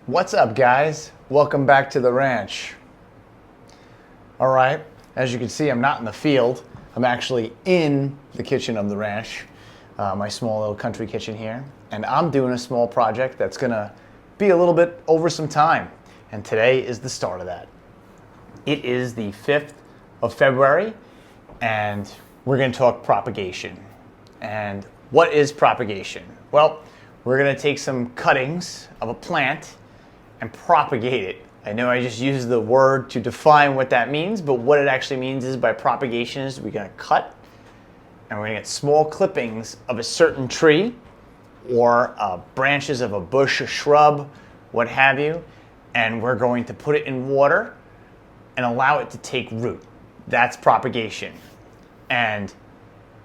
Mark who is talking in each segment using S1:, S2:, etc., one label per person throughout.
S1: What's up, guys? Welcome back to the ranch. All right, as you can see, I'm not in the field. I'm actually in the kitchen of the ranch, my small little country kitchen here, and I'm doing a small project that's gonna be a little bit over some time, and today is the start of that. It is the 5th of February, and we're gonna talk propagation. And what is propagation? Well, we're gonna take some cuttings of a plant and propagate it. I know I just used the word to define what that means, but what it actually means is by propagation is we're gonna cut and we're gonna get small clippings of a certain tree or branches of a bush, a shrub, what have you, and we're going to put it in water and allow it to take root. That's propagation. And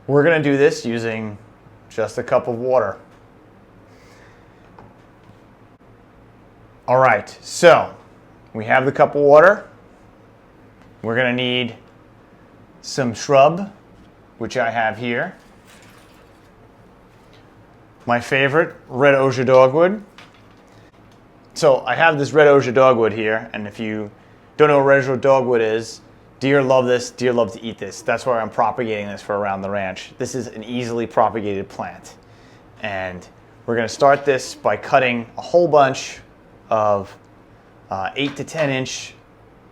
S1: we're gonna do this using just a cup of water. All right, so we have the cup of water. We're gonna need some shrub, which I have here. My favorite, Red Osier Dogwood. So I have this Red Osier Dogwood here, and if you don't know what Red Osier Dogwood is, deer love this, deer love to eat this. That's why I'm propagating this for around the ranch. This is an easily propagated plant. And we're gonna start this by cutting a whole bunch of 8 to 10 inch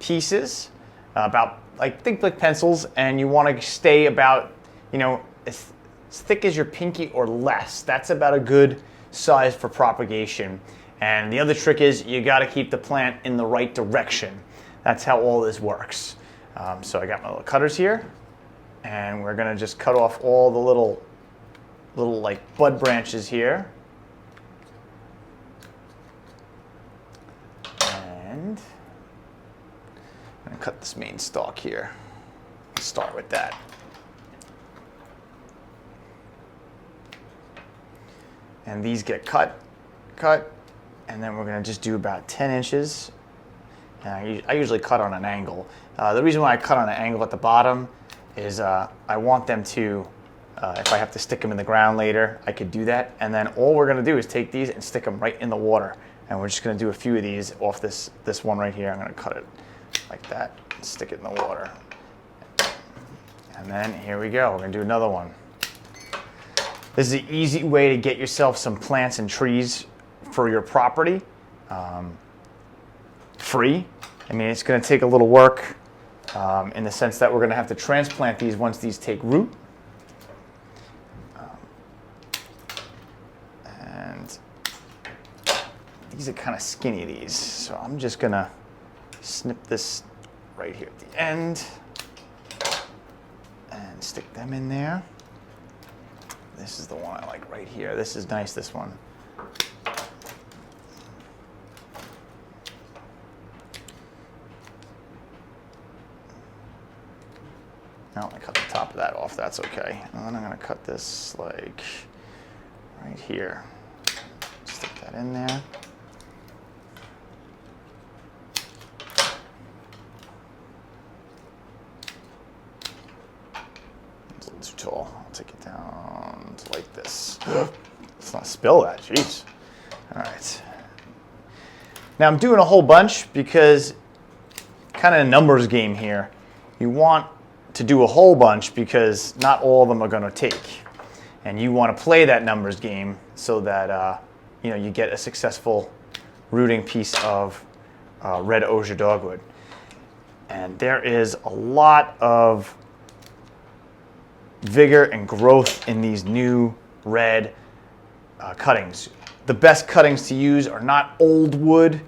S1: pieces, think like pencils, and you want to stay about, as thick as your pinky or less. That's about a good size for propagation. And the other trick is you got to keep the plant in the right direction. That's how all this works. So I got my little cutters here, and we're gonna just cut off all the little like bud branches here. And I'm gonna cut this main stalk here. Let's start with that. And these get cut, and then we're gonna just do about 10 inches. And I usually cut on an angle. The reason why I cut on an angle at the bottom is I want them to, if I have to stick them in the ground later, I could do that. And then all we're gonna do is take these and stick them right in the water. And we're just gonna do a few of these off this one right here. I'm gonna cut it like that and stick it in the water. And then here we go, we're gonna do another one. This is an easy way to get yourself some plants and trees for your property, free. I mean, it's gonna take a little work in the sense that we're gonna have to transplant these once these take root. And these are kind of skinny, these. So I'm just gonna snip this right here at the end and stick them in there. This is the one I like right here. This is nice, this one. Now I'm gonna cut the top of that off, that's okay. And then I'm gonna cut this like right here. Stick that in there. It's a little too tall. I'll take it down to like this. Let's not spill that, jeez. All right. Now I'm doing a whole bunch because kind of a numbers game here. You want to do a whole bunch because not all of them are going to take. And you want to play that numbers game so that you get a successful rooting piece of Red Osier Dogwood. And there is a lot of vigor and growth in these new red cuttings. The best cuttings to use are not old wood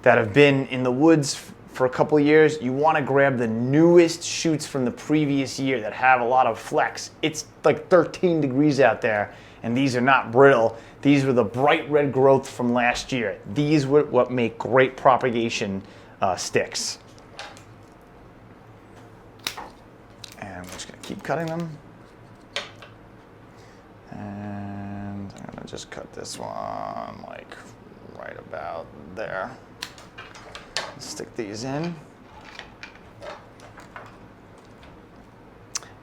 S1: that have been in the woods for a couple of years. You want to grab the newest shoots from the previous year that have a lot of flex. It's like 13 degrees out there, and these are not brittle. These were the bright red growth from last year. These were what make great propagation sticks. And we're just going to keep cutting them. And I'm going to just cut this one like right about there. Stick these in.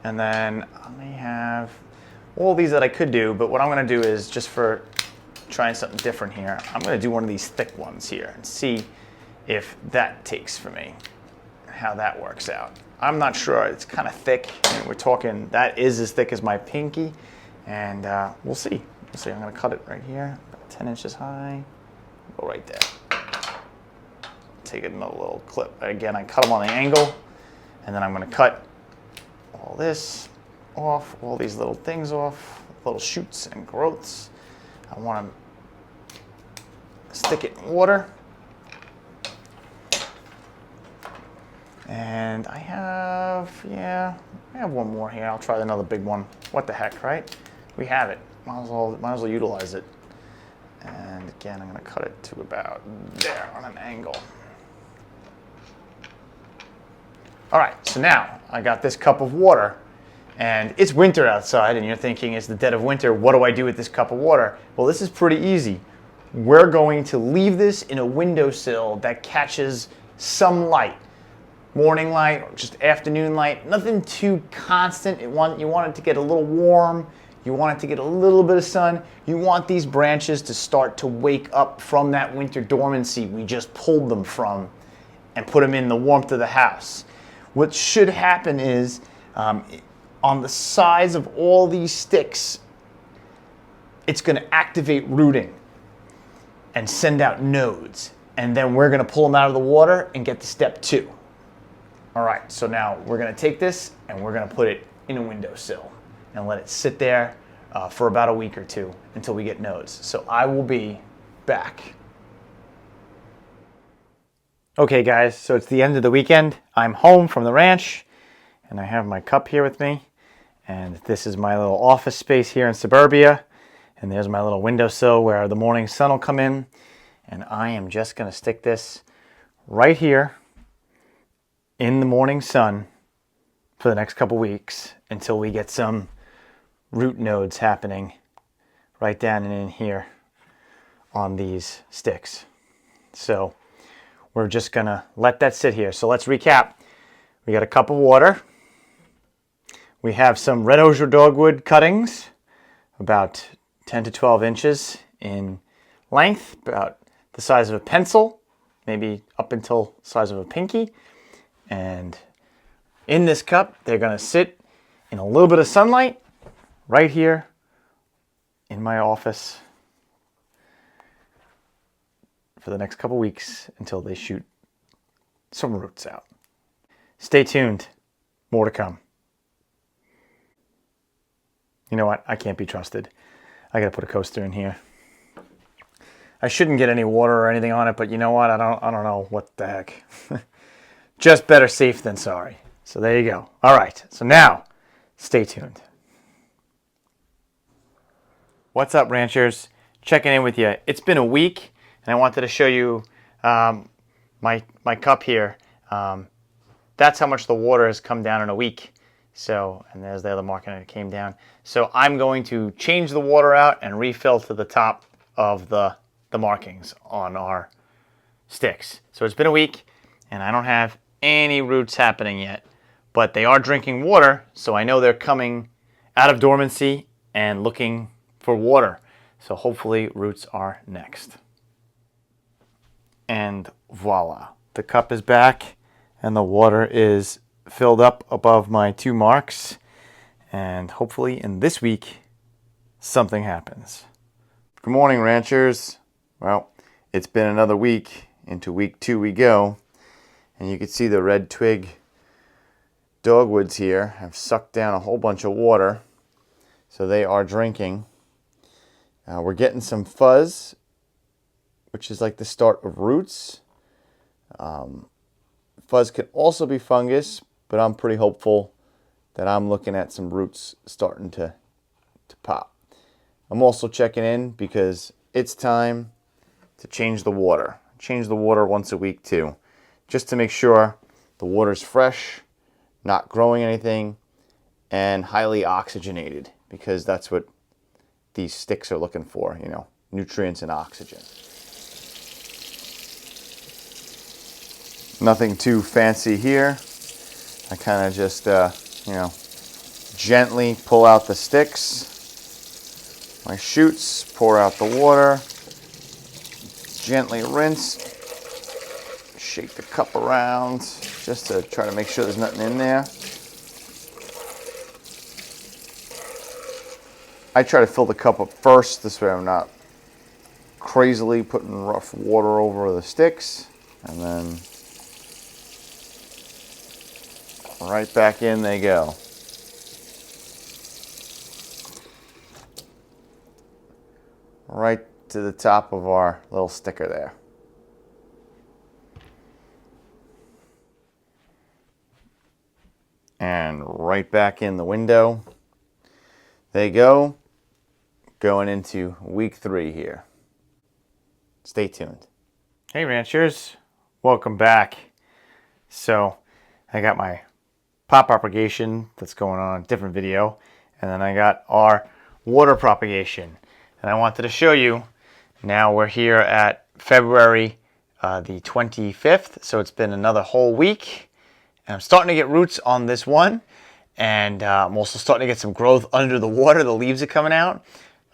S1: And then I have all these that I could do, but what I'm going to do is just for trying something different here. I'm going to do one of these thick ones here and see if that takes for me, how that works out. I'm not sure. It's kind of thick. We're talking, that is as thick as my pinky, and we'll see. We'll see. I'm going to cut it right here, about 10 inches high. Go right there. Take another little clip. Again, I cut them on the angle, and then I'm going to cut all this off, all these little things off, little shoots and growths. I want to stick it in water. And I have one more here. I'll try another big one. What the heck, right? We have it. Might as well utilize it. And again, I'm going to cut it to about there on an angle. All right, so now I got this cup of water, and it's winter outside, and you're thinking, it's the dead of winter. What do I do with this cup of water? Well, this is pretty easy. We're going to leave this in a windowsill that catches some light. Morning light or just afternoon light, nothing too constant. You want it to get a little warm. You want it to get a little bit of sun. You want these branches to start to wake up from that winter dormancy we just pulled them from and put them in the warmth of the house. What should happen is on the sides of all these sticks, it's going to activate rooting and send out nodes. And then we're going to pull them out of the water and get to step 2. All right, so now we're going to take this and we're going to put it in a windowsill and let it sit there for about a week or 2 until we get nodes. So I will be back. Okay guys, so it's the end of the weekend. I'm home from the ranch and I have my cup here with me. And this is my little office space here in suburbia. And there's my little windowsill where the morning sun will come in. And I am just going to stick this right here in the morning sun for the next couple weeks until we get some root nodes happening right down and in here on these sticks. So we're just gonna let that sit here. So let's recap. We got a cup of water. We have some Red Osier Dogwood cuttings, about 10 to 12 inches in length, about the size of a pencil, maybe up until the size of a pinky. And in this cup, they're going to sit in a little bit of sunlight right here in my office for the next couple weeks until they shoot some roots out. Stay tuned. More to come. You know what? I can't be trusted. I got to put a coaster in here. I shouldn't get any water or anything on it, but you know what? I don't know what the heck. Just better safe than sorry. So there you go. All right. So now, stay tuned. What's up, ranchers? Checking in with you. It's been a week, and I wanted to show you my cup here. That's how much the water has come down in a week. So, and there's the other marking, and it came down. So I'm going to change the water out and refill to the top of the markings on our sticks. So it's been a week, and I don't have any roots happening yet, but they are drinking water, so I know they're coming out of dormancy and looking for water. So hopefully roots are next. And voila, the cup is back and the water is filled up above my 2 marks, and hopefully in this week something happens. Good morning, ranchers. Well, it's been another week. Into week 2 we go. And you can see the red twig dogwoods here have sucked down a whole bunch of water. So they are drinking. We're getting some fuzz, which is like the start of roots. Fuzz could also be fungus, but I'm pretty hopeful that I'm looking at some roots starting to pop. I'm also checking in because it's time to change the water. Change the water once a week too, just to make sure the water's fresh, not growing anything, and highly oxygenated, because that's what these sticks are looking for, you know, nutrients and oxygen. Nothing too fancy here. I kind of just, you know, gently pull out the sticks my shoots, pour out the water, gently rinse, shake the cup around just to try to make sure there's nothing in there. I try to fill the cup up first, this way I'm not crazily putting rough water over the sticks, and then right back in they go. Right to the top of our little sticker there. And right back in the window they go, going into week 3 here. Stay tuned. Hey ranchers, welcome back. So I got my pot propagation that's going on, a different video, and then I got our water propagation. And I wanted to show you, now we're here at February the 25th, so it's been another whole week. And I'm starting to get roots on this one, and I'm also starting to get some growth under the water. The leaves are coming out.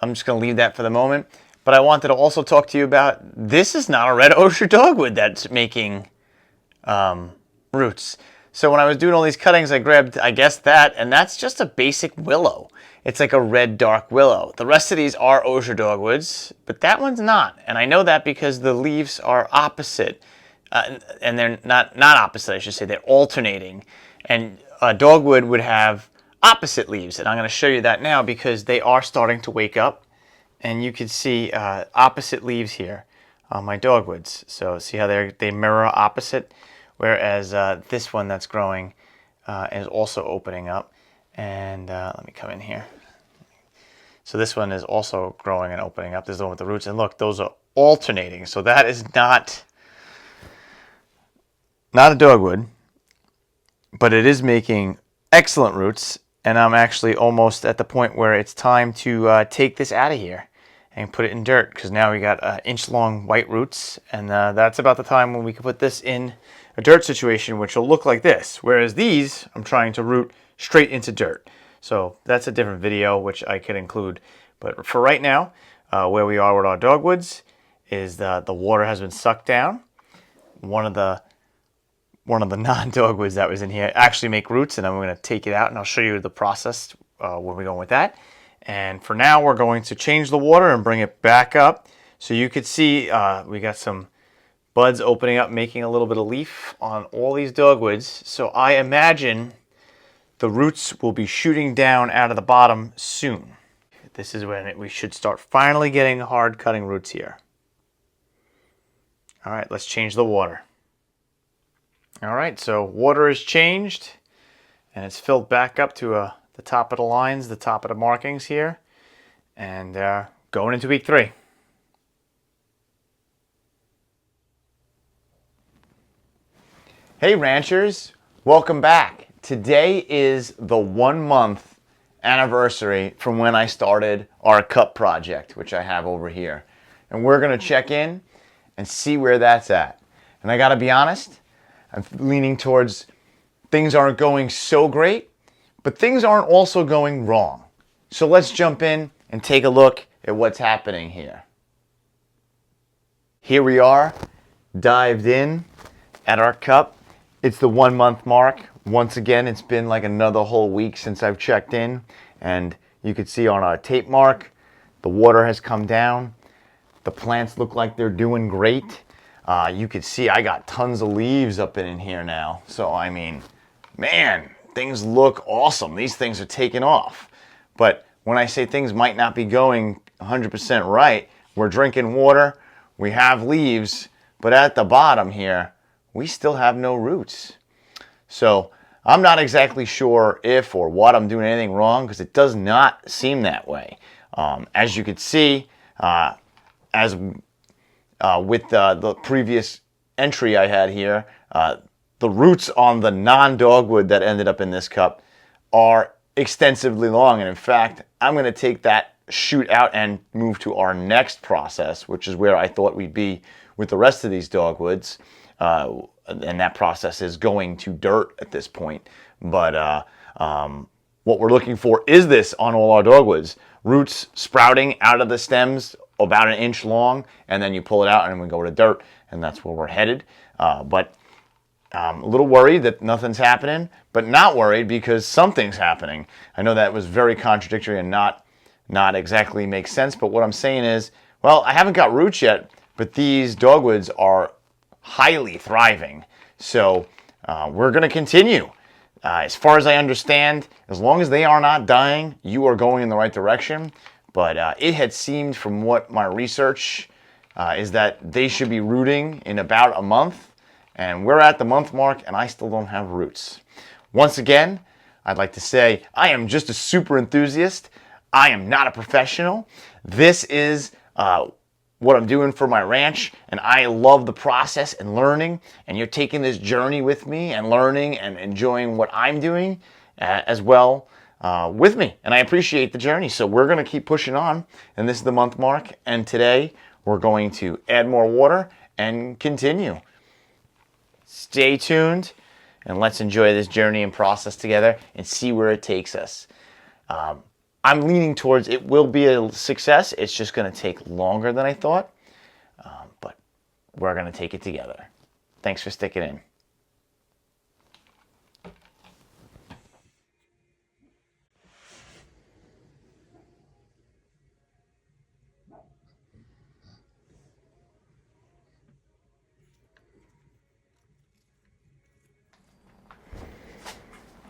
S1: I'm just going to leave that for the moment. But I wanted to also talk to you about, this is not a Red Osier Dogwood that's making roots. So when I was doing all these cuttings, I grabbed, I guess, that, and that's just a basic willow. It's like a red dark willow. The rest of these are Osier Dogwoods, but that one's not. And I know that because the leaves are opposite. And they're not opposite, I should say. They're alternating. And a dogwood would have opposite leaves. And I'm going to show you that now because they are starting to wake up. And you can see opposite leaves here on my dogwoods. So see how they mirror opposite? Whereas this one that's growing is also opening up. And let me come in here. So this one is also growing and opening up. This is the one with the roots. And look, those are alternating. So that is not a dogwood, but it is making excellent roots. And I'm actually almost at the point where it's time to take this out of here and put it in dirt, because now we got inch-long white roots. And that's about the time when we can put this in a dirt situation, which will look like this. Whereas these, I'm trying to root straight into dirt. So that's a different video, which I could include. But for right now, where we are with our dogwoods is the water has been sucked down. One of the non-dogwoods that was in here actually make roots, and I'm going to take it out and I'll show you the process where we're going with that. And for now, we're going to change the water and bring it back up. So you could see we got some buds opening up, making a little bit of leaf on all these dogwoods. So I imagine the roots will be shooting down out of the bottom soon. This is when we should start finally getting hard cutting roots here. All right, let's change the water. All right, so water is changed and it's filled back up to the top of the lines, the top of the markings here, and going into week 3. Hey ranchers, welcome back. Today is the 1-month anniversary from when I started our cup project, which I have over here. And we're gonna check in and see where that's at. And I gotta be honest, I'm leaning towards things aren't going so great, but things aren't also going wrong. So let's jump in and take a look at what's happening here. Here we are, dived in at our cup. It's the 1-month mark. Once again, it's been like another whole week since I've checked in, and you can see on our tape mark, the water has come down. The plants look like they're doing great. You can see I got tons of leaves up in here now. So, I mean, man, things look awesome. These things are taking off. But when I say things might not be going 100% right, we're drinking water, we have leaves, but at the bottom here, we still have no roots. So I'm not exactly sure if or what I'm doing anything wrong, because it does not seem that way. As you can see, with the previous entry I had here, the roots on the non-dogwood that ended up in this cup are extensively long. And in fact, I'm going to take that shoot out and move to our next process, which is where I thought we'd be with the rest of these dogwoods. And that process is going to dirt at this point. But what we're looking for is this on all our dogwoods. roots sprouting out of the stems about 1 inch long, and then you pull it out and we go to dirt, and that's where we're headed. But I'm a little worried that nothing's happening, but not worried because something's happening. I know that was very contradictory and not exactly makes sense, but what I'm saying is, well, I haven't got roots yet, but these dogwoods are highly thriving. So we're going to continue. As far as I understand, as long as they are not dying, you are going in the right direction. But it had seemed from what my research is that they should be rooting in about a month. And we're at the month mark and I still don't have roots. Once again, I'd like to say I am just a super enthusiast. I am not a professional. This is what I'm doing for my ranch, and I love the process and learning, and you're taking this journey with me and learning and enjoying what I'm doing as well with me, and I appreciate the journey. So we're going to keep pushing on, and this is the month mark, and today we're going to add more water and continue. Stay tuned, and let's enjoy this journey and process together and see where it takes us. I'm leaning towards it will be a success. It's just going to take longer than I thought, but we're going to take it together. Thanks for sticking in.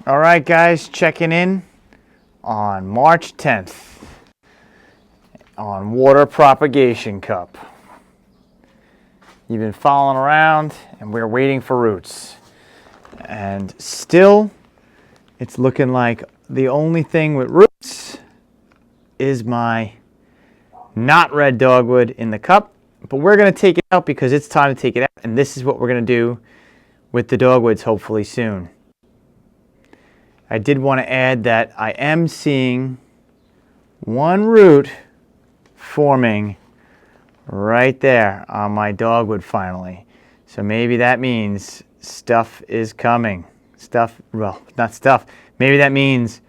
S1: All right, guys, checking in on March 10th on Water Propagation Cup. You've been following around and we're waiting for roots. And still, it's looking like the only thing with roots is my not red dogwood in the cup. But we're going to take it out because it's time to take it out. And this is what we're going to do with the dogwoods hopefully soon. I did want to add that I am seeing one root forming right there on my dogwood finally. So maybe that means stuff is coming. Well, not stuff. Maybe that means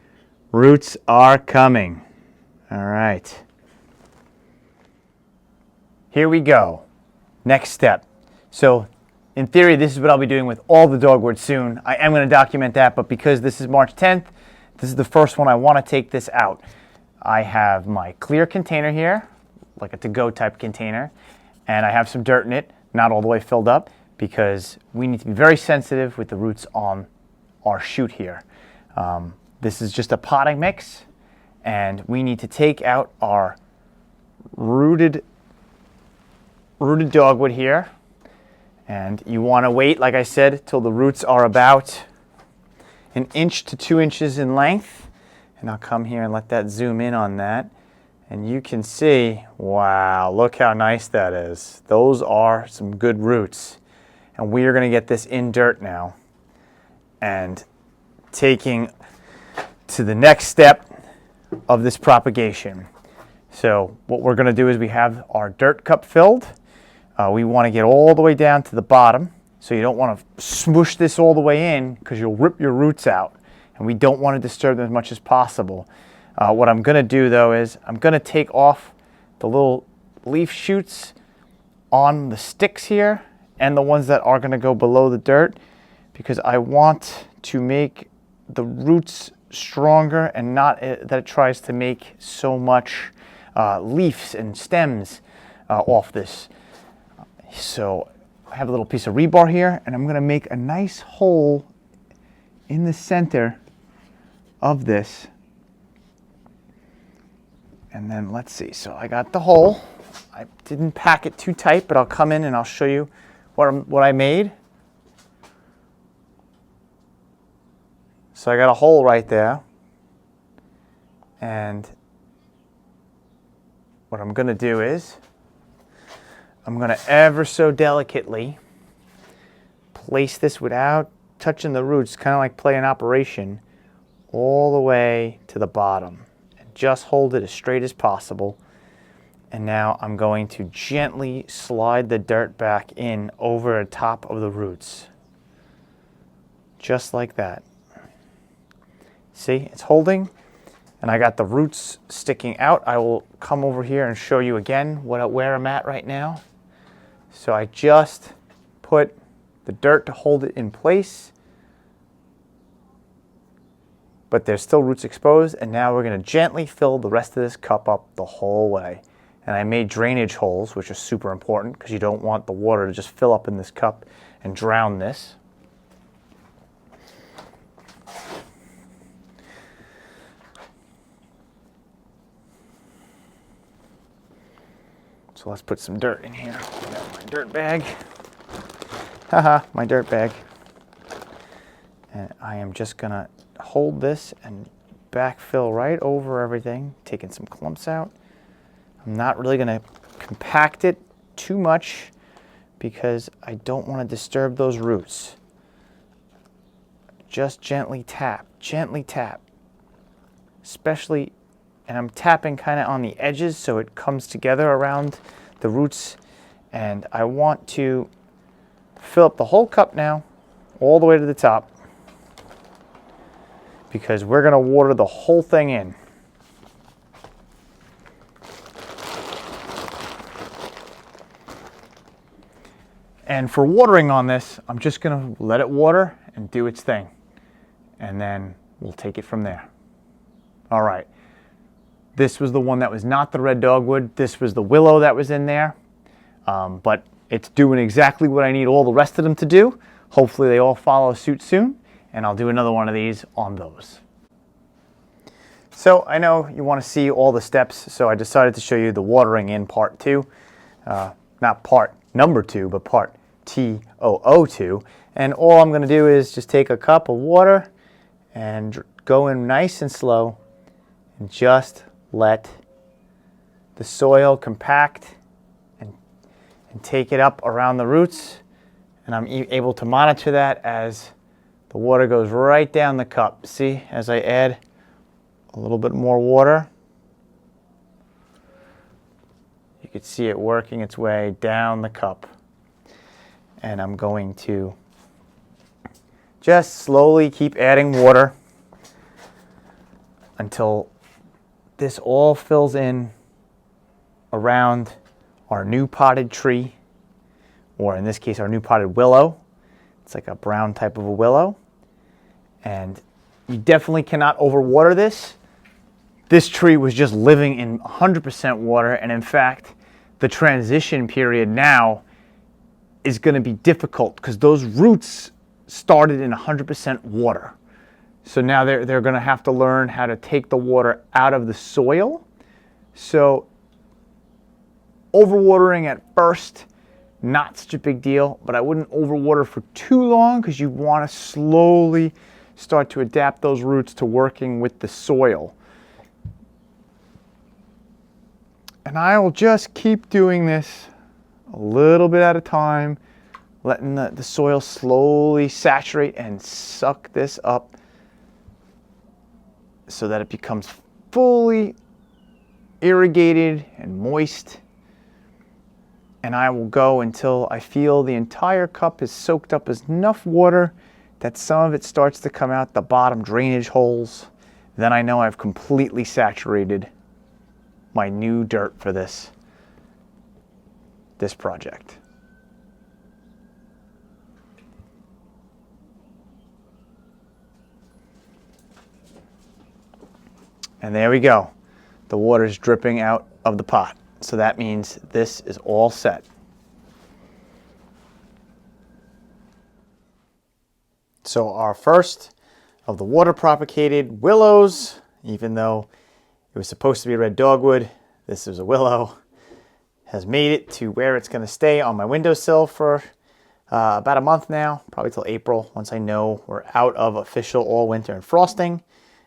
S1: roots are coming. All right. Here we go. Next step. So in theory, this is what I'll be doing with all the dogwoods soon. I am going to document that, but because this is March 10th, this is the first one I want to take this out. I have my clear container here, like a to-go type container, and I have some dirt in it, not all the way filled up, because we need to be very sensitive with the roots on our shoot here. This is just a potting mix, and we need to take out our rooted dogwood here. And you want to wait, like I said, till the roots are about 1 inch to 2 inches in length. And I'll come here and let that zoom in on that. And you can see, wow, look how nice that is. Those are some good roots. And we are going to get this in dirt now. And taking to the next step of this propagation. So what we're going to do is we have our dirt cup filled. We want to get all the way down to the bottom, so you don't want to smoosh this all the way in because you'll rip your roots out, and we don't want to disturb them as much as possible. What I'm going to do though is I'm going to take off the little leaf shoots on the sticks here and the ones that are going to go below the dirt, because I want to make the roots stronger and not that it tries to make so much leaves and stems off this. So I have a little piece of rebar here, and I'm going to make a nice hole in the center of this. And then let's see. So I got the hole. I didn't pack it too tight, but I'll come in and I'll show you what I made. So I got a hole right there. And what I'm going to do is I'm going to ever so delicately place this without touching the roots, kind of like playing operation, all the way to the bottom. And just hold it as straight as possible. And now I'm going to gently slide the dirt back in over the top of the roots. Just like that. See, it's holding. and I got the roots sticking out. I will come over here and show you again where I'm at right now. So I just put the dirt to hold it in place, but there's still roots exposed, and now we're going to gently fill the rest of this cup up the whole way. And I made drainage holes, which are super important because you don't want the water to just fill up in this cup and drown this. So let's put some dirt in here. I got my dirt bag. Haha, my dirt bag. And I am just gonna hold this and backfill right over everything, taking some clumps out. I'm not really gonna compact it too much because I don't want to disturb those roots. Just gently tap, especially, and I'm tapping kind of on the edges so it comes together around the roots. And I want to fill up the whole cup now, all the way to the top, because we're going to water the whole thing in. And for watering on this, I'm just going to let it water and do its thing. And then we'll take it from there. All right. This was the one that was not the red dogwood. This was the willow that was in there. But it's doing exactly what I need all the rest of them to do. Hopefully they all follow suit soon. And I'll do another one of these on those. So I know you want to see all the steps, so I decided to show you the watering in part 2. Not part number 2, but part TOO2. And all I'm going to do is just take a cup of water and go in nice and slow and just let the soil compact and take it up around the roots. And I'm able to monitor that as the water goes right down the cup. See, as I add a little bit more water, you can see it working its way down the cup. And I'm going to just slowly keep adding water until this all fills in around our new potted tree, or in this case, our new potted willow. It's like a brown type of a willow. And you definitely cannot overwater this. This tree was just living in 100% water, and in fact, the transition period now is going to be difficult because those roots started in 100% water. So now they're going to have to learn how to take the water out of the soil. So overwatering at first, not such a big deal, but I wouldn't overwater for too long because you want to slowly start to adapt those roots to working with the soil. And I will just keep doing this a little bit at a time, letting the soil slowly saturate and suck this up so that it becomes fully irrigated and moist. And I will go until I feel the entire cup is soaked up with enough water that some of it starts to come out the bottom drainage holes. Then I know I've completely saturated my new dirt for this project. And there we go. The water's dripping out of the pot. So that means this is all set. So our first of the water propagated willows, even though it was supposed to be a red dogwood, this is a willow, has made it to where it's going to stay on my windowsill for about a month now, probably till April, once I know we're out of official all winter and frosting.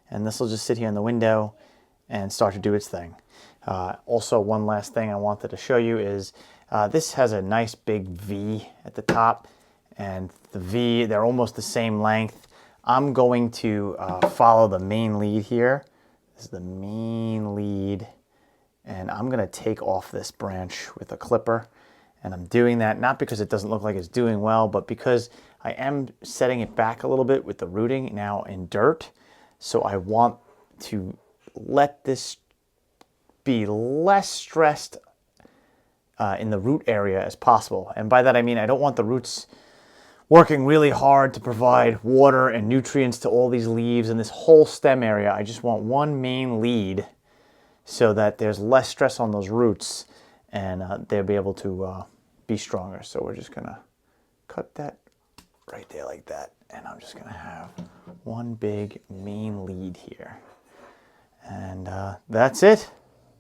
S1: And this will just sit here in the window and start to do its thing. Also, one last thing I wanted to show you is this has a nice big V at the top, and the V, they're almost the same length. I'm going to follow the main lead here. This is the main lead, and I'm going to take off this branch with a clipper. And I'm doing that not because it doesn't look like it's doing well, but because I am setting it back a little bit with the rooting now in dirt. So I want to let this be less stressed in the root area as possible. And by that I mean I don't want the roots working really hard to provide water and nutrients to all these leaves and this whole stem area. I just want one main lead so that there's less stress on those roots and they'll be able to be stronger. So we're just gonna cut that right there like that. And I'm just gonna have one big main lead here. And that's it.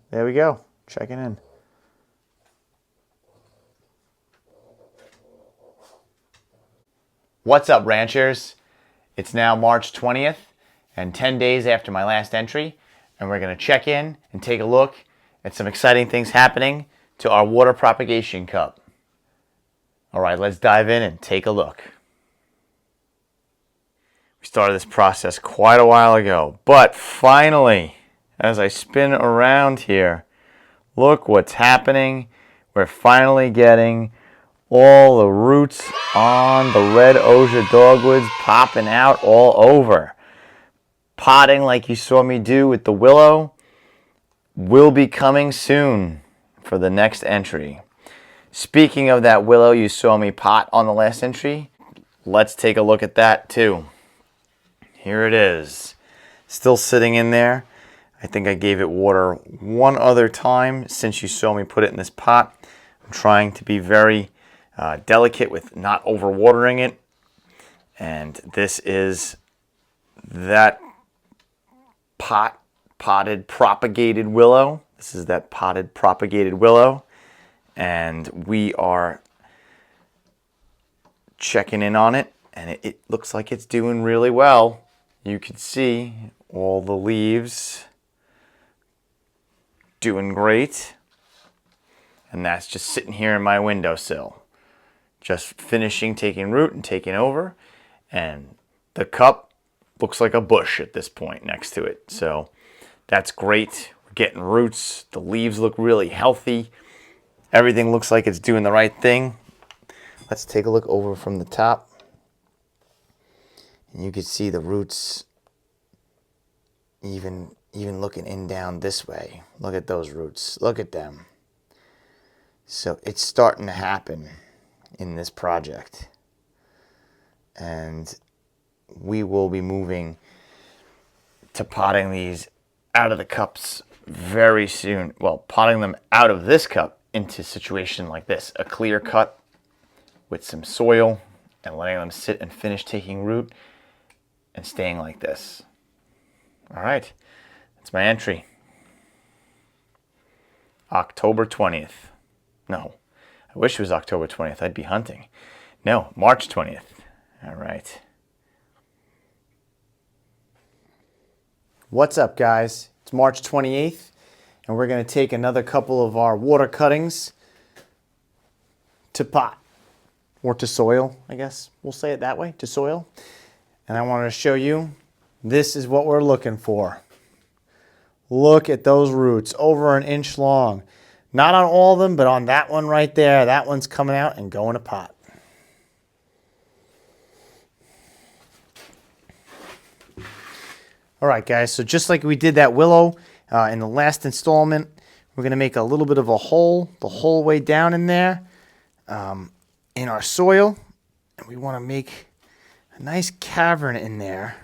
S1: There we go, checking in. What's up, ranchers? It's now March 20th and 10 days after my last entry, and we're going to check in and take a look at some exciting things happening to our water propagation cup. All right, let's dive in and take a look. We started this process quite a while ago, but finally, as I spin around here, look what's happening. We're finally getting all the roots on the Red Osier Dogwoods popping out all over. Potting like you saw me do with the willow will be coming soon for the next entry. Speaking of that willow you saw me pot on the last entry, let's take a look at that too. Here it is. Still sitting in there. I think I gave it water one other time since you saw me put it in this pot. I'm trying to be very delicate with not overwatering it, and this is that potted propagated willow. This is that potted propagated willow, and we are checking in on it, and it looks like it's doing really well. You can see all the leaves doing great, and that's just sitting here in my windowsill. Just finishing taking root and taking over, and the cup looks like a bush at this point next to it. So that's great. We're getting roots. The leaves look really healthy. Everything looks like it's doing the right thing. Let's take a look over from the top. And you can see the roots even looking in down this way. Look at those roots. Look at them. So it's starting to happen in this project, and we will be moving to potting these out of the cups very soon. Well, potting them out of this cup into a situation like this, a clear cut with some soil, and letting them sit and finish taking root and staying like this. All right, that's my entry. October 20th. No, I wish it was October 20th. I'd be hunting. No, March 20th. All right. What's up, guys? It's March 28th, and we're going to take another couple of our water cuttings to pot, or to soil, I guess. We'll say it that way, to soil. And I wanted to show you, this is what we're looking for. Look at those roots, over an inch long. Not on all of them, but on that one right there. That one's coming out and going to pot. All right, guys, so just like we did that willow in the last installment, we're going to make a little bit of a hole, the whole way down in there in our soil. And we want to make a nice cavern in there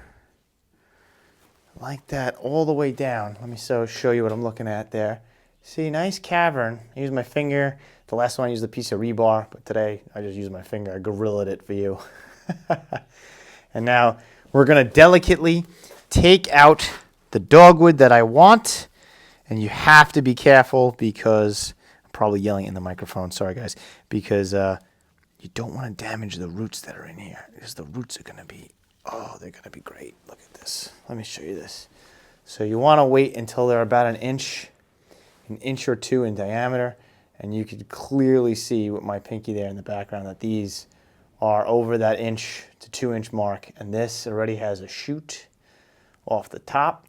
S1: like that all the way down. Let me show you what I'm looking at there. See, nice cavern. I use my finger. The last one I used a piece of rebar, but today I just used my finger. I gorillaed it for you. And now we're going to delicately take out the dogwood that I want. And you have to be careful because, I'm probably yelling in the microphone, sorry guys, because you don't want to damage the roots that are in here. Because the roots are going to be, oh, they're going to be great. Look at this. Let me show you this. So you want to wait until they're about an inch or two in diameter, and you can clearly see with my pinky there in the background that these are over that inch to 2 inch mark, and this already has a shoot off the top,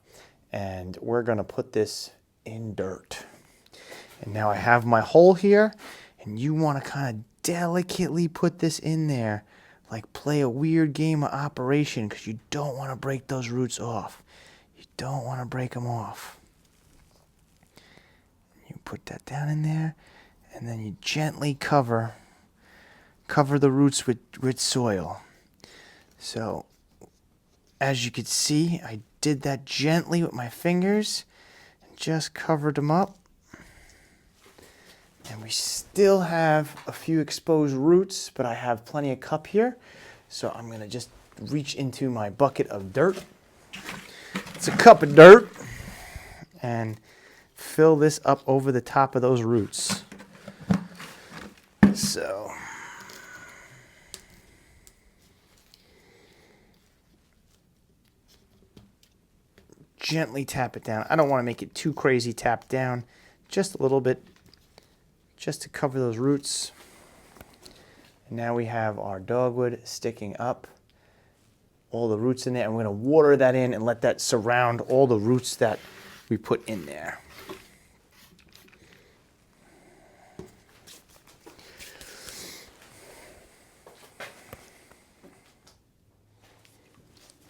S1: and we're going to put this in dirt. And now I have my hole here, and you want to kind of delicately put this in there, like play a weird game of operation, because you don't want to break those roots off. You don't want to break them off. You put that down in there, and then you gently cover the roots with soil. So, as you can see, I did that gently with my fingers and just covered them up. And we still have a few exposed roots, but I have plenty of cup here. So I'm going to just reach into my bucket of dirt. It's a cup of dirt. And fill this up over the top of those roots. So gently tap it down. I don't want to make it too crazy tap down, just a little bit, just to cover those roots. And now we have our dogwood sticking up, all the roots in there, and we're going to water that in and let that surround all the roots that we put in there.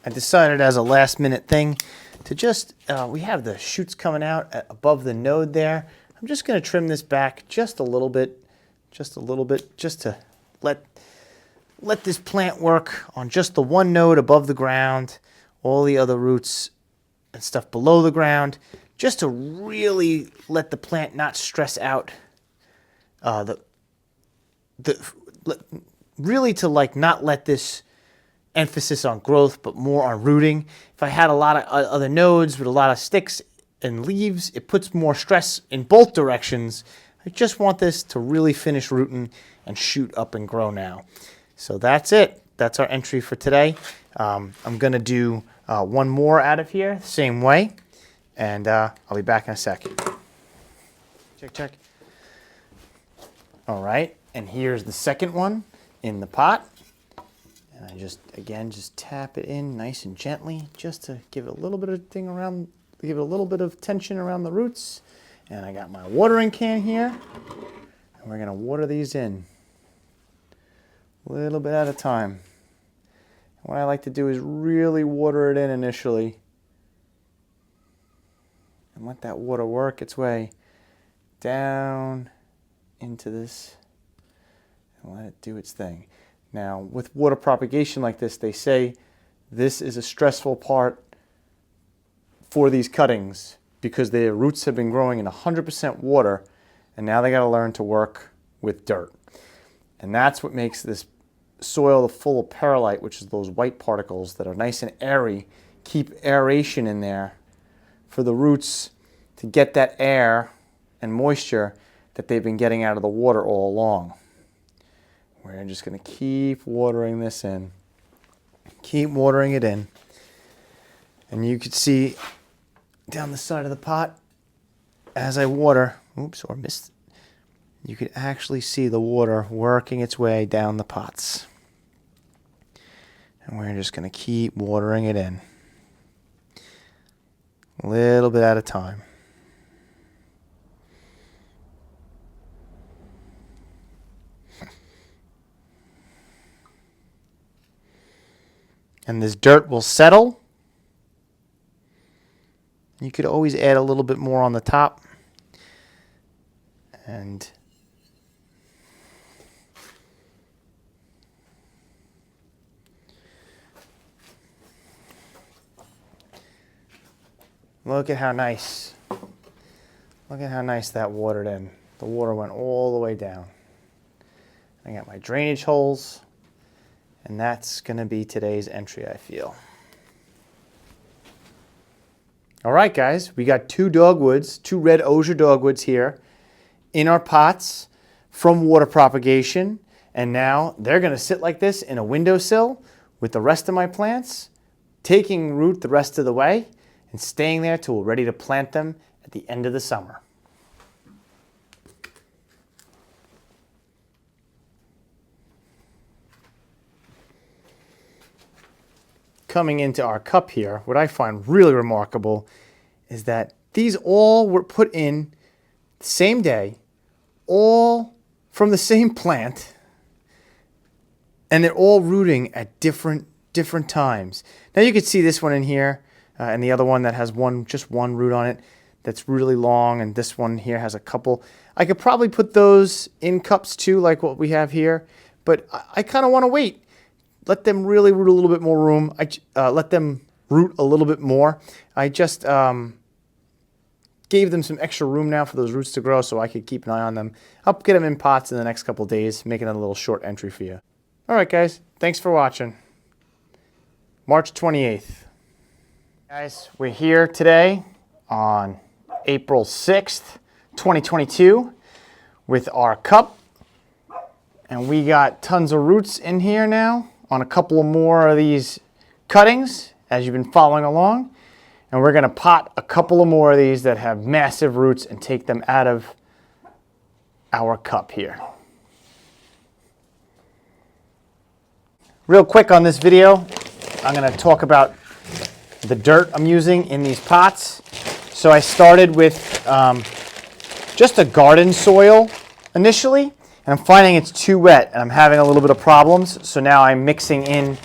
S1: I decided as a last minute thing to just, we have the shoots coming out above the node there. I'm just going to trim this back just a little bit, just to let this plant work on just the one node above the ground, all the other roots and stuff below the ground, just to really let the plant not stress out, really to like not let this emphasis on growth, but more on rooting. If I had a lot of other nodes with a lot of sticks and leaves, it puts more stress in both directions. I just want this to really finish rooting and shoot up and grow now. So that's it. That's our entry for today. I'm going to do one more out of here, same way, and I'll be back in a second. Check, check. All right, and here's the second one in the pot. And I just, again, just tap it in nice and gently, just to give it a little bit of thing around, give it a little bit of tension around the roots. And I got my watering can here, and we're gonna water these in a little bit at a time. What I like to do is really water it in initially and let that water work its way down into this and let it do its thing. Now, with water propagation like this, they say this is a stressful part for these cuttings because their roots have been growing in 100% water, and now they got to learn to work with dirt. And that's what makes this soil full of perlite, which is those white particles that are nice and airy, keep aeration in there for the roots to get that air and moisture that they've been getting out of the water all along. We're just going to keep watering this in. Keep watering it in. And you can see down the side of the pot, as I water, oops, or missed, you could actually see the water working its way down the pots. And we're just going to keep watering it in. A little bit at a time. And this dirt will settle. You could always add a little bit more on the top. And look at how nice. Look at how nice that watered in. The water went all the way down. I got my drainage holes. And that's going to be today's entry, I feel. All right, guys, we got two dogwoods, two Red Osier Dogwoods here in our pots from water propagation. And now they're going to sit like this in a windowsill with the rest of my plants, taking root the rest of the way and staying there till we're ready to plant them at the end of the summer. Coming into our cup here, what I find really remarkable is that these all were put in the same day, all from the same plant, and they're all rooting at different times. Now you can see this one in here.
S2: and the other one that has just one root on it that's really long, and this one here has a couple. I could probably put those in cups too, like what we have here, but I kind of want to wait. Let them really root a little bit more room. Let them root a little bit more. I just gave them some extra room now for those roots to grow so I could keep an eye on them. I'll get them in pots in the next couple of days, making it a little short entry for you. All right, guys, thanks for watching. March 28th. Guys, we're here today on April 6th, 2022 with our cup. And we got tons of roots in here now on a couple of more of these cuttings as you've been following along. And we're going to pot a couple of more of these that have massive roots and take them out of our cup here. Real quick on this video, I'm going to talk about the dirt I'm using in these pots. So I started with just a garden soil initially, and I'm finding it's too wet and I'm having a little bit of problems. So now I'm mixing in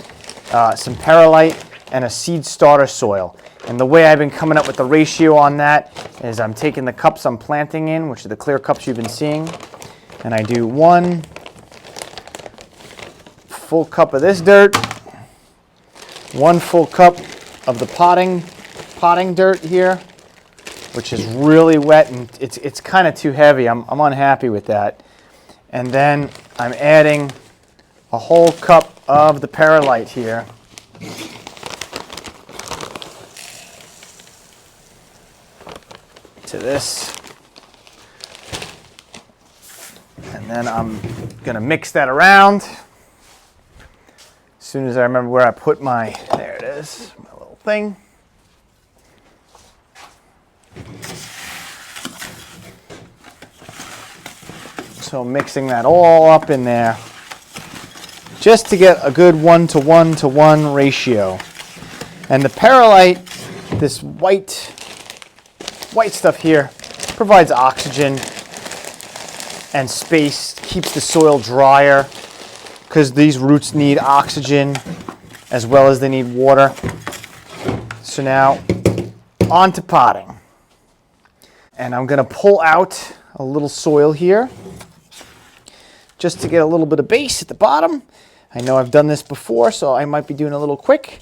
S2: some perlite and a seed starter soil. And the way I've been coming up with the ratio on that is I'm taking the cups I'm planting in, which are the clear cups you've been seeing, and I do 1 full cup of this dirt, 1 full cup of the potting dirt here, which is really wet and it's kind of too heavy. I'm unhappy with that. And then I'm adding a whole cup of the perlite here. To this, and then I'm gonna mix that around. As soon as I remember where I put my, there it is, my little thing. So mixing that all up in there, just to get a good 1-to-1-to-1 ratio. And the perlite, this white stuff here, provides oxygen and space, keeps the soil drier because these roots need oxygen as well as they need water. So now on to potting. And I'm going to pull out a little soil here just to get a little bit of base at the bottom. I know I've done this before, so I might be doing a little quick.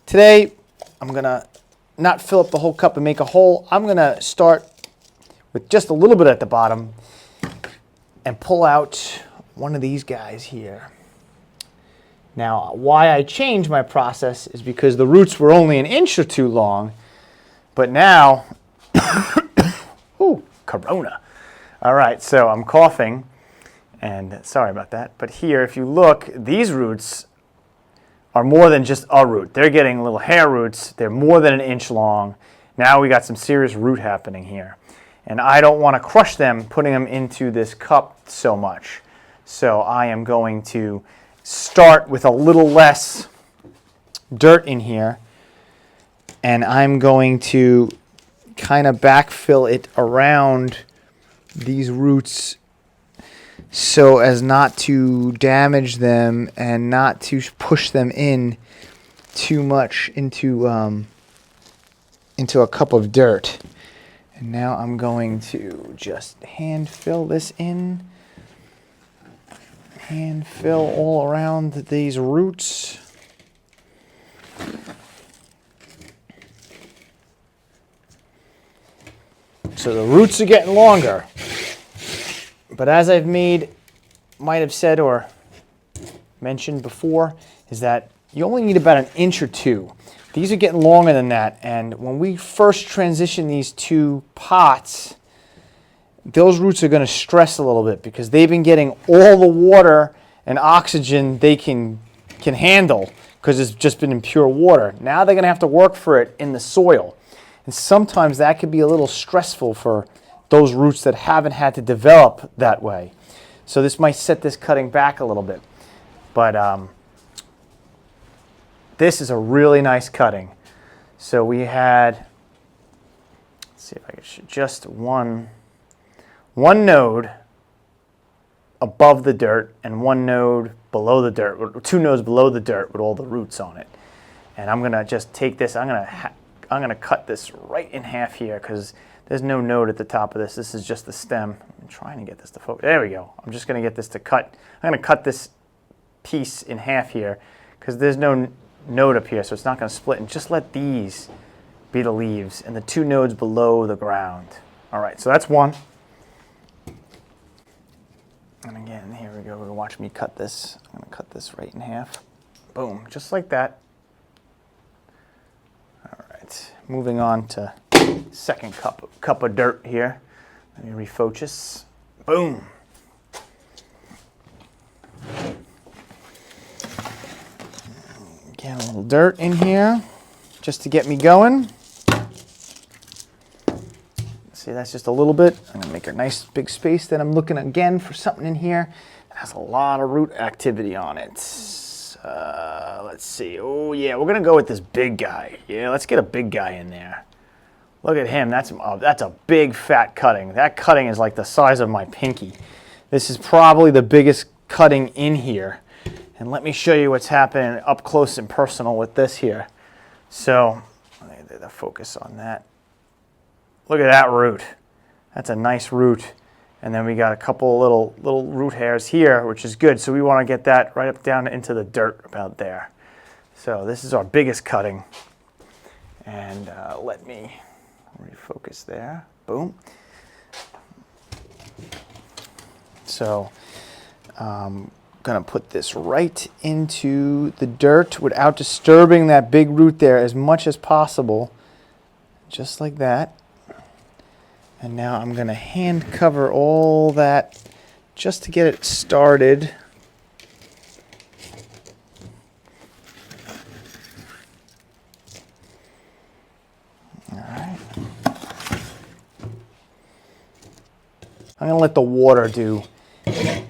S2: Today I'm going to not fill up the whole cup and make a hole. I'm going to start with just a little bit at the bottom and pull out one of these guys here. Now, why I changed my process is because the roots were only 1 inch or 2 long, but now, ooh, corona. All right, so I'm coughing, and sorry about that. But here, if you look, these roots are more than just a root. They're getting little hair roots. They're more than 1 inch long. Now we got some serious root happening here. And I don't want to crush them, putting them into this cup so much. So I am going to start with a little less dirt in here. And I'm going to kind of backfill it around these roots so as not to damage them and not to push them in too much into a cup of dirt. And now I'm going to just hand fill this in. Hand fill all around these roots. So the roots are getting longer. But as I've might have said or mentioned before, is that you only need about 1 inch or 2. These are getting longer than that, and when we first transition these 2 pots, those roots are going to stress a little bit because they've been getting all the water and oxygen they can handle because it's just been in pure water. Now they're going to have to work for it in the soil, and sometimes that could be a little stressful for those roots that haven't had to develop that way. So this might set this cutting back a little bit. But this is a really nice cutting. So we had, let's see if I can show just one node above the dirt and 1 node below the dirt, 2 nodes below the dirt with all the roots on it. And I'm gonna just take this, I'm I'm going to cut this right in half here because there's no node at the top of this. This is just the stem. I'm trying to get this to focus. There we go. I'm just going to get this to cut. I'm going to cut this piece in half here because there's no node up here, so it's not going to split. And just let these be the leaves and the two nodes below the ground. All right, so that's one. And again, here we go. We're going to watch me cut this. I'm going to cut this right in half. Boom, just like that. All right, moving on to second cup of dirt here. Let me refocus. Boom. Get a little dirt in here just to get me going. See, that's just a little bit. I'm going to make a nice big space. Then I'm looking again for something in here that has a lot of root activity on it. Let's see. Oh, yeah, we're going to go with this big guy. Yeah, let's get a big guy in there. Look at him. That's a big, fat cutting. That cutting is like the size of my pinky. This is probably the biggest cutting in here. And let me show you what's happening up close and personal with this here. So, let me get the focus on that. Look at that root. That's a nice root. And then we got a couple little root hairs here, which is good. So we want to get that right up down into the dirt about there. So this is our biggest cutting. And let me refocus there. Boom. So I'm going to put this right into the dirt without disturbing that big root there as much as possible. Just like that. And now I'm going to hand cover all that just to get it started. All right. I'm going to let the water do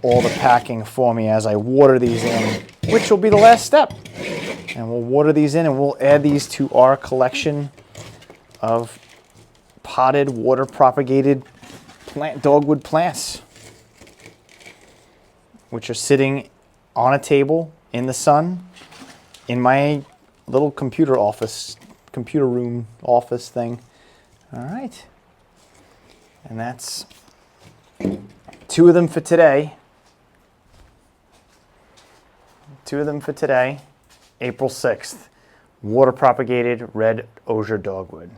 S2: all the packing for me as I water these in, which will be the last step. And we'll water these in and we'll add these to our collection of potted, water propagated dogwood plants, which are sitting on a table in the sun in my little computer room office thing. All right. And that's 2 of them for today. 2 of them for today, April 6th. Water propagated Red Osier Dogwood.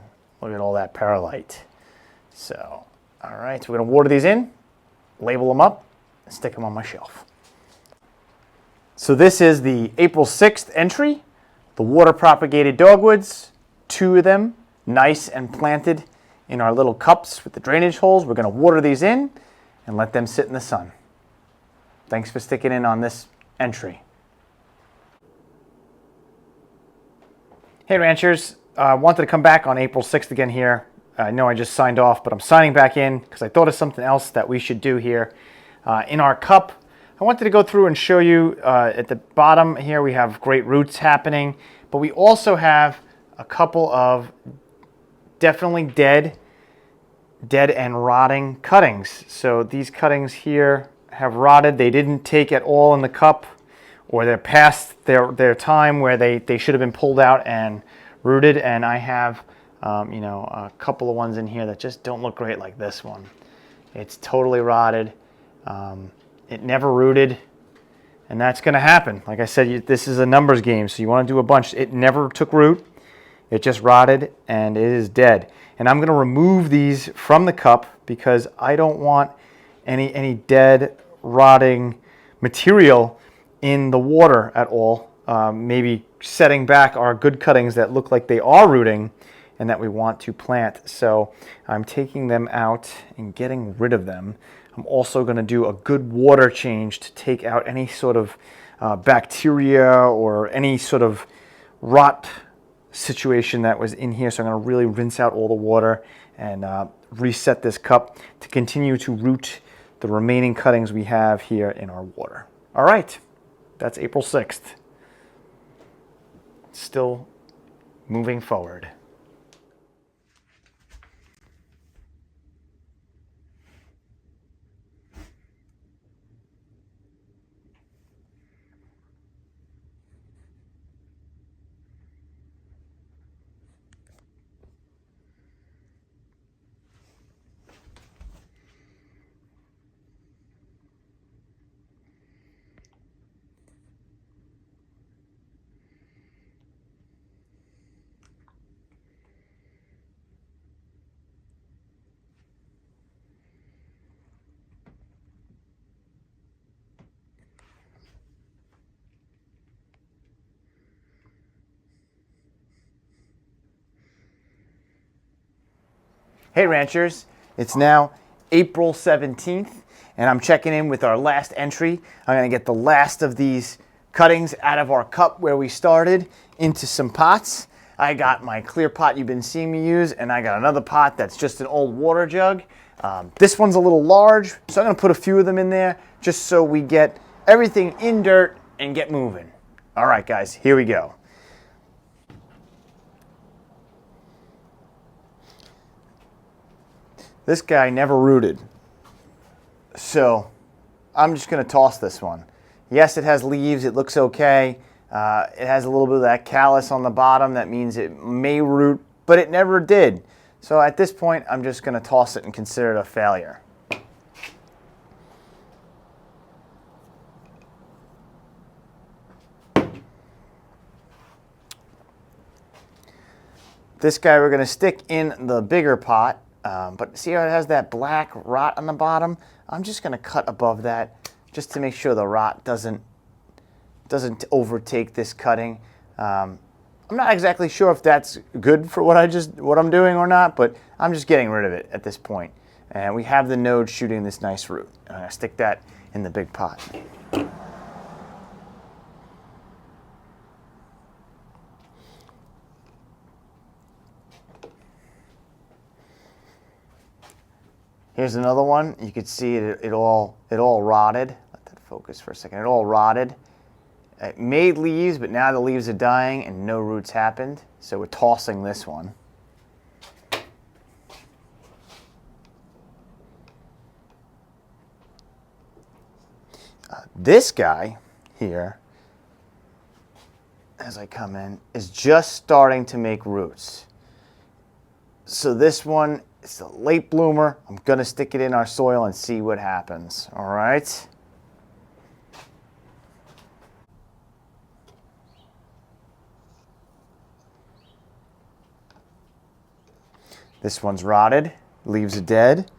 S2: Look at all that perlite. So, all right, so we're going to water these in, label them up, and stick them on my shelf. So this is the April 6th entry, the water propagated dogwoods, 2 of them, nice and planted in our little cups with the drainage holes. We're going to water these in and let them sit in the sun. Thanks for sticking in on this entry. Hey ranchers. I wanted to come back on April 6th again here. I know I just signed off, but I'm signing back in because I thought of something else that we should do here. In our cup, I wanted to go through and show you at the bottom here we have great roots happening, but we also have a couple of definitely dead and rotting cuttings. So these cuttings here have rotted. They didn't take at all in the cup, or they're past their time where they should have been pulled out and rooted, and I have a couple of ones in here that just don't look great like this one. It's totally rotted. It never rooted, and that's going to happen. Like I said, this is a numbers game, so you want to do a bunch. It never took root. It just rotted, and it is dead. And I'm going to remove these from the cup because I don't want any dead, rotting material in the water at all. Maybe setting back our good cuttings that look like they are rooting and that we want to plant. So I'm taking them out and getting rid of them. I'm also going to do a good water change to take out any sort of bacteria or any sort of rot situation that was in here. So I'm going to really rinse out all the water and reset this cup to continue to root the remaining cuttings we have here in our water. All right, that's April 6th. Still moving forward. Hey ranchers, it's now April 17th and I'm checking in with our last entry. I'm gonna get the last of these cuttings out of our cup where we started into some pots. I got my clear pot you've been seeing me use, and I got another pot that's just an old water jug. This one's a little large, so I'm gonna put a few of them in there just so we get everything in dirt and get moving. All right guys, here we go. This guy never rooted, so I'm just gonna toss this one. Yes, it has leaves, it looks okay. It has a little bit of that callus on the bottom. That means it may root, but it never did. So at this point, I'm just gonna toss it and consider it a failure. This guy we're gonna stick in the bigger pot. But see how it has that black rot on the bottom? I'm just gonna cut above that just to make sure the rot doesn't overtake this cutting. I'm not exactly sure if that's good for what I'm doing or not, but I'm just getting rid of it at this point. And we have the node shooting this nice root. I'm gonna stick that in the big pot. Here's another one. You could see it all rotted. Let that focus for a second. It all rotted. It made leaves, but now the leaves are dying and no roots happened. So we're tossing this one. This guy here, as I come in, is just starting to make roots. So this one, it's a late bloomer. I'm gonna stick it in our soil and see what happens, all right? This one's rotted, leaves are dead.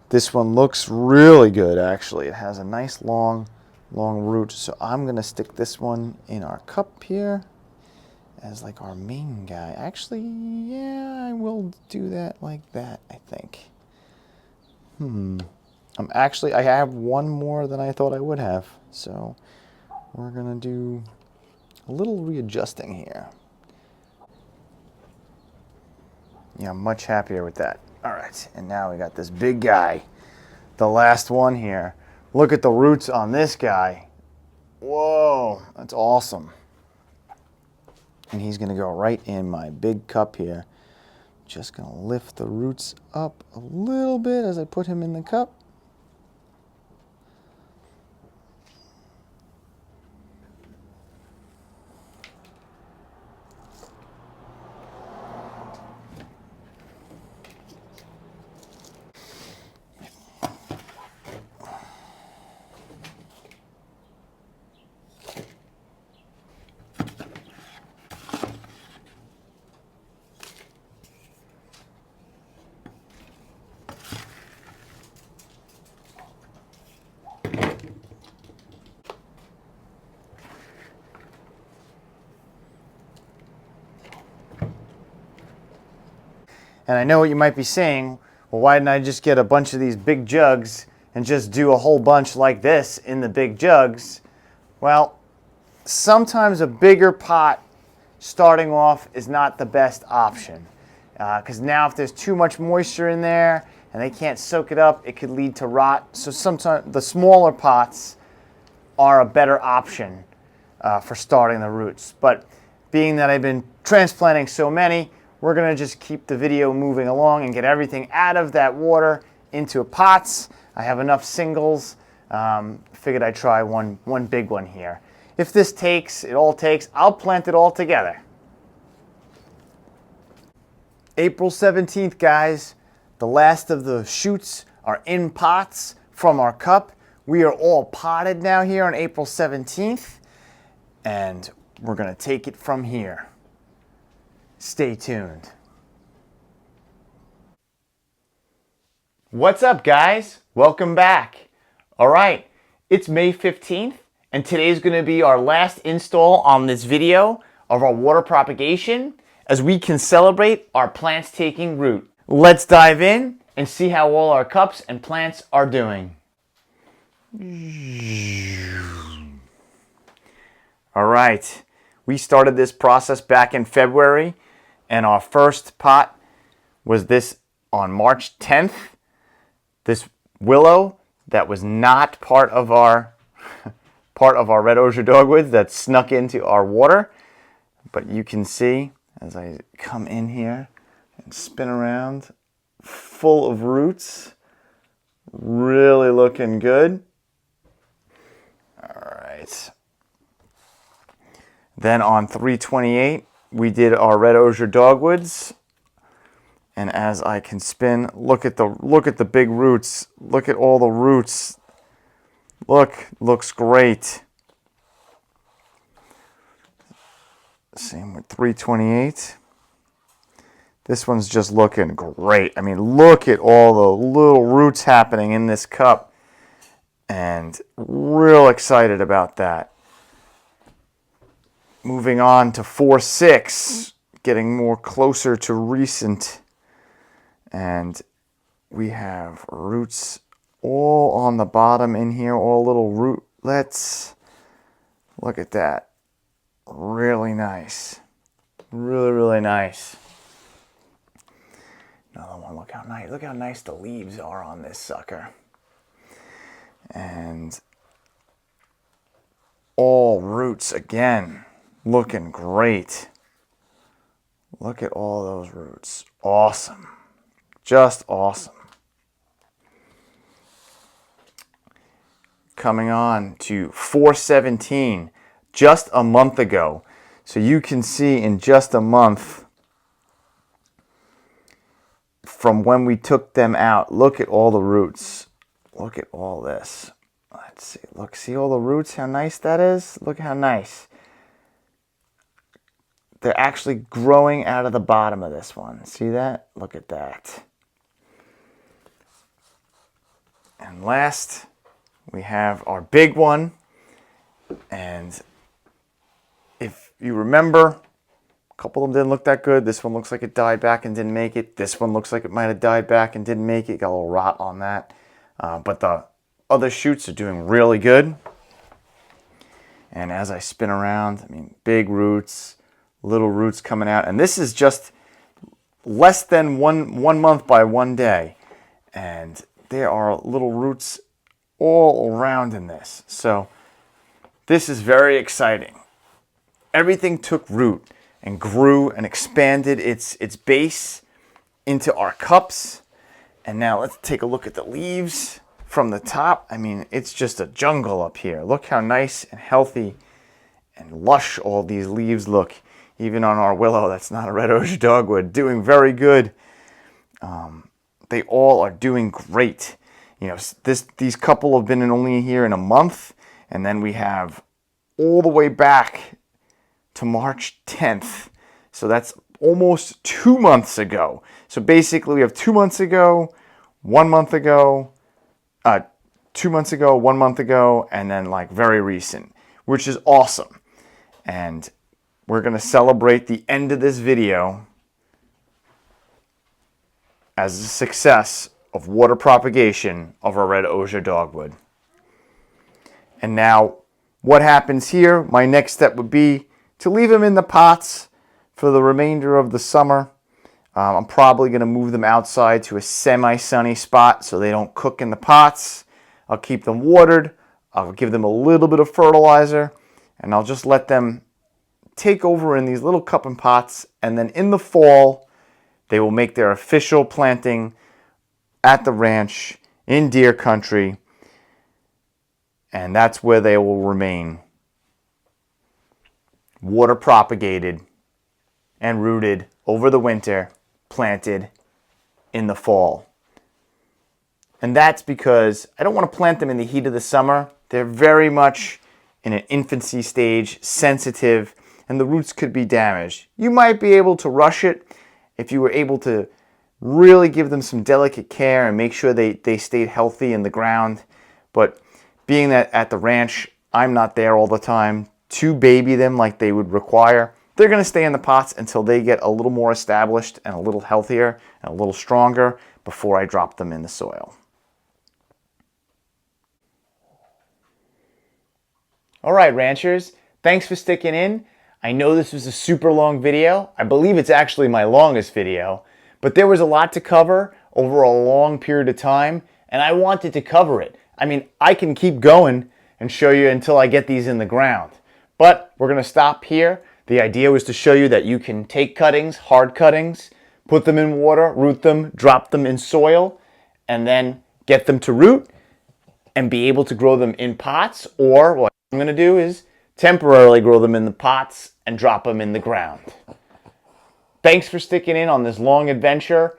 S2: This one looks really good, actually. It has a nice long root. So I'm gonna stick this one in our cup here as like our main guy. Actually, yeah, I will do that like that, I think. I have one more than I thought I would have. So we're gonna do a little readjusting here. Yeah, I'm much happier with that. All right, and now we got this big guy, the last one here. Look at the roots on this guy. Whoa, that's awesome. And he's gonna go right in my big cup here. Just gonna lift the roots up a little bit as I put him in the cup. And I know what you might be saying, well, why didn't I just get a bunch of these big jugs and just do a whole bunch like this in the big jugs? Well, sometimes a bigger pot starting off is not the best option. Because now if there's too much moisture in there and they can't soak it up, it could lead to rot. So sometimes the smaller pots are a better option for starting the roots. But being that I've been transplanting so many, we're gonna just keep the video moving along and get everything out of that water into pots. I have enough singles. Figured I'd try one big one here. If this takes, it all takes, I'll plant it all together. April 17th, guys. The last of the shoots are in pots from our cup. We are all potted now here on April 17th, and we're gonna take it from here. Stay tuned. What's up, guys? Welcome back. All right, it's May 15th, and today's going to be our last install on this video of our water propagation, as we can celebrate our plants taking root. Let's dive in and see how all our cups and plants are doing. All right, we started this process back in February, and our first pot was this on March 10th. This willow that was not part of our Red Osier Dogwoods that snuck into our water. But you can see as I come in here and spin around, full of roots, really looking good. All right. Then on 3/28, we did our Red Osier Dogwoods. And as I can spin, look at the big roots. Look at all the roots. Look, looks great. Same with 3/28. This one's just looking great. I mean, look at all the little roots happening in this cup. And real excited about that. Moving on to 4/6, getting more closer to recent. And we have roots all on the bottom in here, all little rootlets. Look at that. Really nice. Really, really nice. Another one, look how nice the leaves are on this sucker. And all roots again, looking great. Look at all those roots. Awesome. Just awesome. Coming on to 4/17, just a month ago. So you can see in just a month from when we took them out, look at all the roots. Look at all this. Let's see. Look, see all the roots? How nice that is? Look how nice. They're actually growing out of the bottom of this one. See that? Look at that. And last, we have our big one. And if you remember, a couple of them didn't look that good. This one looks like it died back and didn't make it. This one looks like it might have died back and didn't make it. Got a little rot on that. But the other shoots are doing really good. And as I spin around, I mean, big roots, little roots coming out. And this is just less than one month by 1 day. And there are little roots all around in this. So this is very exciting. Everything took root and grew and expanded its base into our cups. And now let's take a look at the leaves from the top. I mean, it's just a jungle up here. Look how nice and healthy and lush all these leaves look. Even on our willow, that's not a Red Osier Dogwood, doing very good. They all are doing great. You know, these couple have been only here in a month, and then we have all the way back to March 10th. So that's almost 2 months ago. So basically we have 2 months ago, 1 month ago, 2 months ago, 1 month ago, and then like very recent, which is awesome. And we're going to celebrate the end of this video as a success of water propagation of our Red Osier Dogwood. And now what happens here, my next step would be to leave them in the pots for the remainder of the summer. I'm probably going to move them outside to a semi-sunny spot so they don't cook in the pots. I'll keep them watered. I'll give them a little bit of fertilizer, and I'll just let them take over in these little cup and pots. And then in the fall, they will make their official planting at the ranch in deer country. And that's where they will remain. Water propagated and rooted over the winter, planted in the fall. And that's because I don't want to plant them in the heat of the summer. They're very much in an infancy stage, sensitive, and the roots could be damaged. You might be able to rush it if you were able to really give them some delicate care and make sure they stayed healthy in the ground. But being that at the ranch, I'm not there all the time to baby them like they would require, they're going to stay in the pots until they get a little more established and a little healthier and a little stronger before I drop them in the soil. All right, ranchers, thanks for sticking in. I know this was a super long video. I believe it's actually my longest video, but there was a lot to cover over a long period of time, and I wanted to cover it. I mean, I can keep going and show you until I get these in the ground, but we're going to stop here. The idea was to show you that you can take cuttings, hard cuttings, put them in water, root them, drop them in soil, and then get them to root and be able to grow them in pots, or what I'm going to do is temporarily grow them in the pots and drop them in the ground. Thanks for sticking in on this long adventure,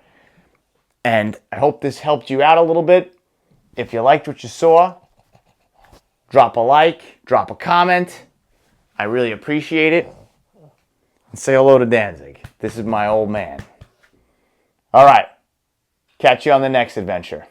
S2: and I hope this helped you out a little bit. If you liked what you saw, drop a like, drop a comment. I really appreciate it. And say hello to Danzig. This is my old man. All right. Catch you on the next adventure.